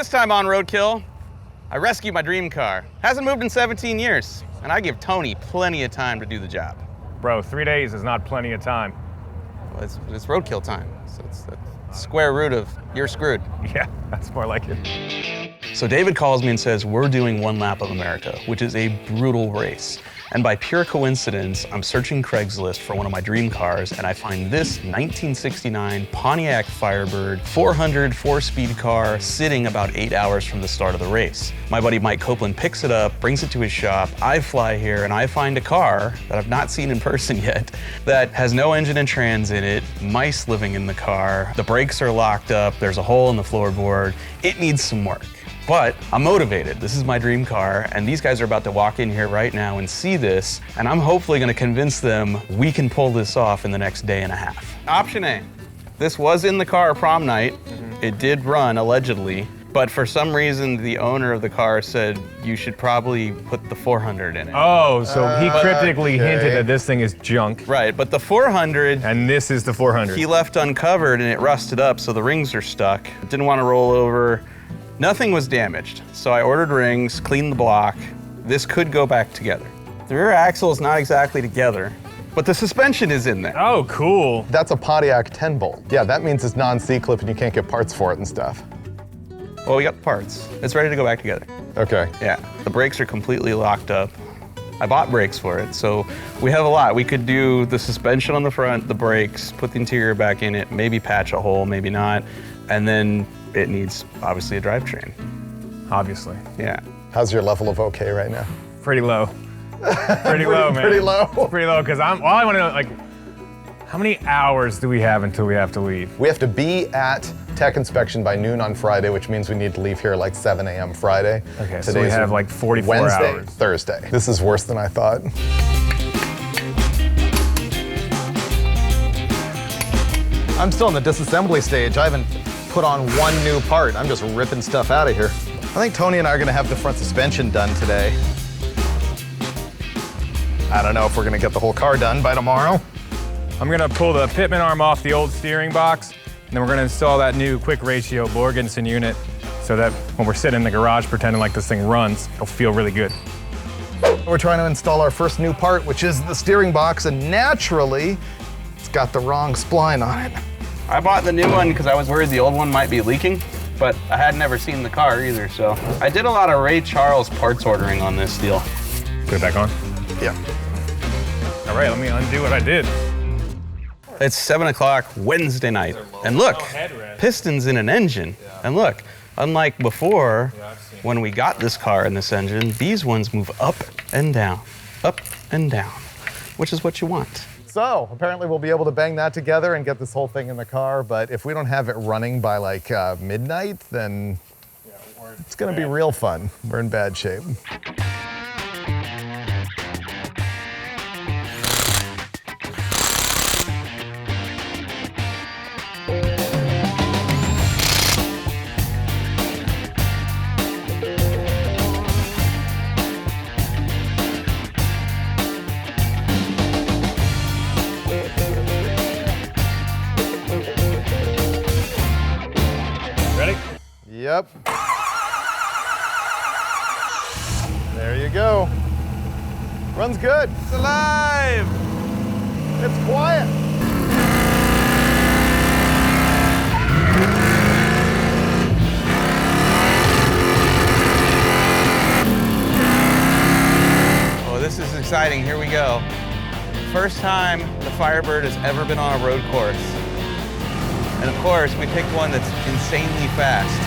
This time on Roadkill, I rescued my dream car. Hasn't moved in 17 years, and I give Tony plenty of time to do the job. Bro, 3 days is not plenty of time. Well, it's Roadkill time, so it's the square root of you're screwed. Yeah, that's more like it. So David calls me and says, we're doing one lap of America, which is a brutal race. And by pure coincidence, I'm searching Craigslist for one of my dream cars, and I find this 1969 Pontiac Firebird 400 4-speed car sitting about 8 hours from the start of the race. My buddy Mike Copeland picks it up, brings it to his shop. I fly here and I find a car that I've not seen in person yet that has no engine and trans in it, mice living in the car, the brakes are locked up, there's a hole in the floorboard. It needs some work. But I'm motivated. This is my dream car, and these guys are about to walk in here right now and see this, and I'm hopefully gonna convince them we can pull this off in the next day and a half. Option A, this was in the car prom night. It did run, allegedly, but for some reason, the owner of the car said you should probably put the 400 in it. Oh, so he cryptically hinted that this thing is junk. Right, but the 400, and this is the 400. he left uncovered and it rusted up, so the rings are stuck. Didn't want to roll over. Nothing was damaged, so I ordered rings, cleaned the block. This could go back together. The rear axle is not exactly together, but the suspension is in there. Oh, cool. That's a Pontiac 10-bolt. Yeah, that means it's non-C-clip and you can't get parts for it and stuff. Well, we got the parts. It's ready to go back together. Okay. Yeah, the brakes are completely locked up. I bought brakes for it, so we have a lot. We could do the suspension on the front, the brakes, put the interior back in it, maybe patch a hole, maybe not, and then it needs, obviously, a drivetrain. Obviously. Yeah. How's your level of okay right now? Pretty low. Pretty low, man. Pretty low. Pretty low, because all I want to know, like, how many hours do we have until we have to leave? We have to be at tech inspection by noon on Friday, which means we need to leave here like 7 a.m. Friday. Okay, so we have like 44 Wednesday, hours. Thursday. This is worse than I thought. I'm still in the disassembly stage. I haven't put on one new part. I'm just ripping stuff out of here. I think Tony and I are gonna have the front suspension done today. I don't know if we're gonna get the whole car done by tomorrow. I'm gonna pull the pitman arm off the old steering box, and then we're gonna install that new quick ratio Borgensen unit so that when we're sitting in the garage pretending like this thing runs, it'll feel really good. We're trying to install our first new part, which is the steering box, and naturally, it's got the wrong spline on it. I bought the new one because I was worried the old one might be leaking, but I had never seen the car either, so. I did a lot of Ray Charles parts ordering on this deal. Put it back on? Yeah. All right, let me undo what I did. It's 7 o'clock Wednesday night, and look, pistons in an engine. And look, unlike before, when we got this car and this engine, these ones move up and down, which is what you want. So apparently we'll be able to bang that together and get this whole thing in the car, but if we don't have it running by like midnight, then it's gonna be real fun. We're in bad shape. Yep. There you go. Runs good. It's alive! It's quiet. Oh, this is exciting. Here we go. First time the Firebird has ever been on a road course. And of course, we picked one that's insanely fast.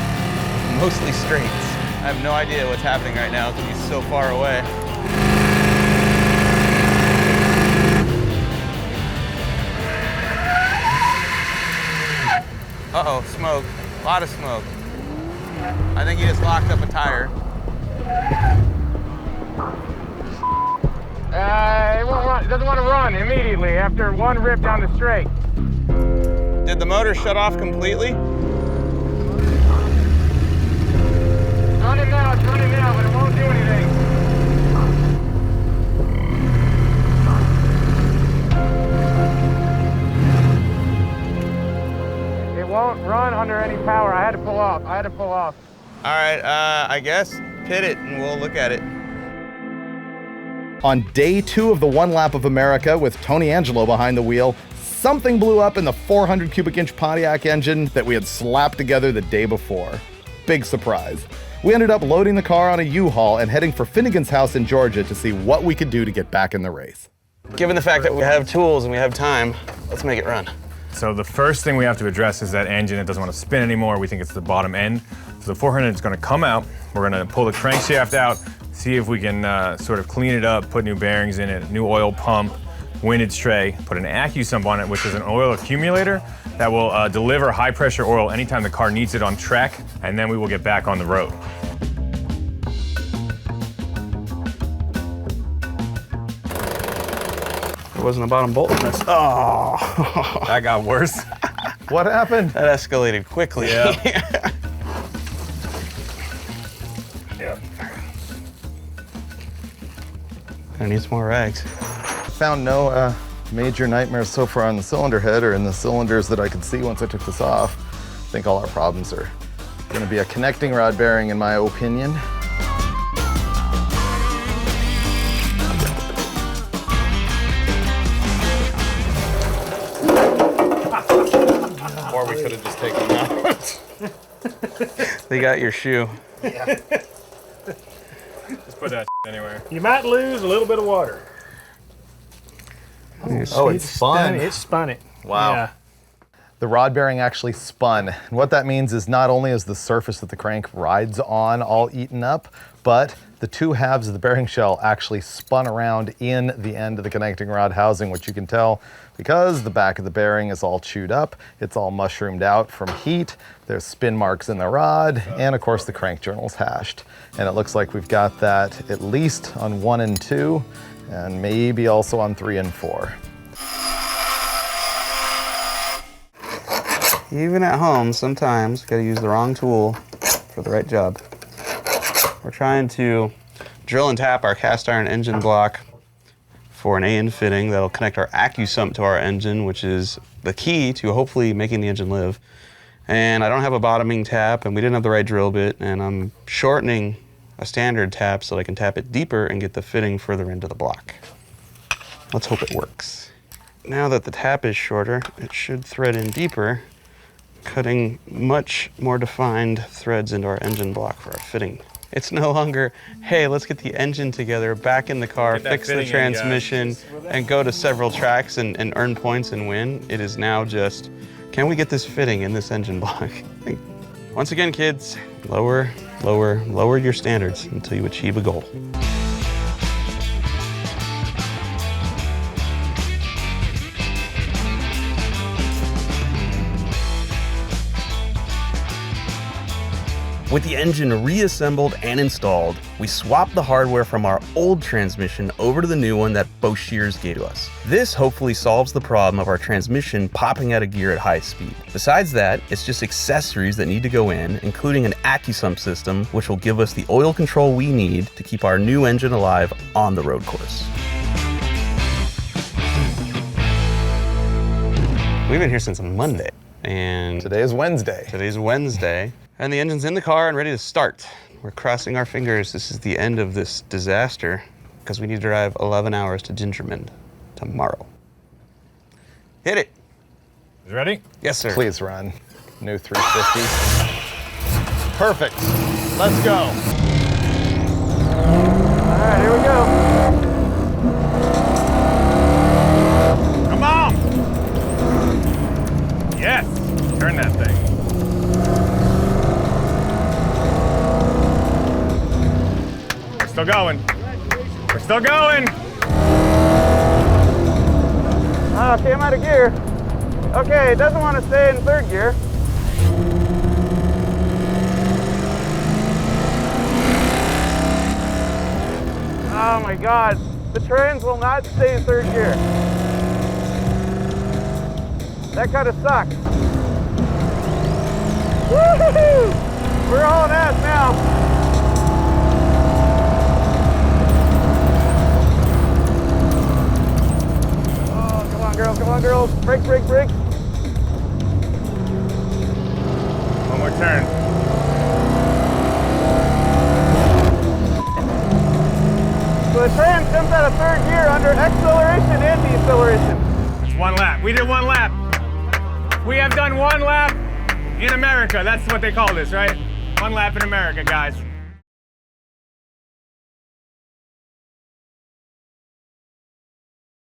Mostly straights. I have no idea what's happening right now because he's so far away. Uh-oh, smoke. A lot of smoke. I think he just locked up a tire. It won't run. It doesn't want to run immediately after one rip down the straight. Did the motor shut off completely? It's running now, but it won't do anything. It won't run under any power. I had to pull off. All right, I guess pit it and we'll look at it. On day 2 of the One Lap of America with Tony Angelo behind the wheel, something blew up in the 400 cubic inch Pontiac engine that we had slapped together the day before. Big surprise. We ended up loading the car on a U-Haul and heading for Finnegan's house in Georgia to see what we could do to get back in the race. Given the fact that we have tools and we have time, let's make it run. So the first thing we have to address is that engine. It doesn't want to spin anymore. We think it's the bottom end. So the 400 is going to come out. We're going to pull the crankshaft out, see if we can sort of clean it up, put new bearings in it, new oil pump, windage tray, put an AccuSump on it, which is an oil accumulator that will deliver high pressure oil anytime the car needs it on track, and then we will get back on the road. There wasn't a bottom bolt in this. Oh, That got worse. What happened? that escalated quickly. Yeah. Yeah. I need some more rags. Found no major nightmares so far on the cylinder head or in the cylinders that I could see once I took this off. I think all our problems are going to be a connecting rod bearing, in my opinion. Or we could have just taken them out. They got your shoe. Yeah. Just put that anywhere. You might lose a little bit of water. Oh, it's spun. It spun it. Wow. Yeah. The rod bearing actually spun. And what that means is not only is the surface that the crank rides on all eaten up, but the 2 halves of the bearing shell actually spun around in the end of the connecting rod housing, which you can tell because the back of the bearing is all chewed up. It's all mushroomed out from heat. There's spin marks in the rod, and of course the crank journal's hashed. And it looks like we've got that at least on 1 and 2, and maybe also on 3 and 4. Even at home, sometimes you gotta use the wrong tool for the right job. We're trying to drill and tap our cast iron engine block for an A-end fitting that'll connect our AccuSump to our engine, which is the key to hopefully making the engine live. And I don't have a bottoming tap, and we didn't have the right drill bit, and I'm shortening a standard tap so I can tap it deeper and get the fitting further into the block. Let's hope it works. Now that the tap is shorter, it should thread in deeper, cutting much more defined threads into our engine block for our fitting. It's no longer, hey, let's get the engine together, back in the car, fix the transmission, and go to several tracks and earn points and win. It is now just, can we get this fitting in this engine block? Once again, kids, lower, lower, lower your standards until you achieve a goal. With the engine reassembled and installed, we swapped the hardware from our old transmission over to the new one that Bo Shears gave to us. This hopefully solves the problem of our transmission popping out of gear at high speed. Besides that, it's just accessories that need to go in, including an AccuSump system, which will give us the oil control we need to keep our new engine alive on the road course. We've been here since Monday, and Today is Wednesday. today's Wednesday. And the engine's in the car and ready to start. We're crossing our fingers. This is the end of this disaster because we need to drive 11 hours to Gingerman tomorrow. Hit it. You ready? Yes, sir. Please run. New 350. Perfect. Let's go. All right, here we go. Come on! Yes! Turn that thing. We're still going. We're still going! Okay, I'm out of gear. Okay, it doesn't want to stay in third gear. Oh my God, the trans will not stay in third gear. That kind of sucks. Woo-hoo-hoo! We're hauling ass now. Oh, come on, girls. Brake, brake, brake. One more turn. out of third gear under acceleration and deceleration. It's 1 lap. We did 1 lap. We have done 1 lap in America. That's what they call this, right? 1 lap in America, guys.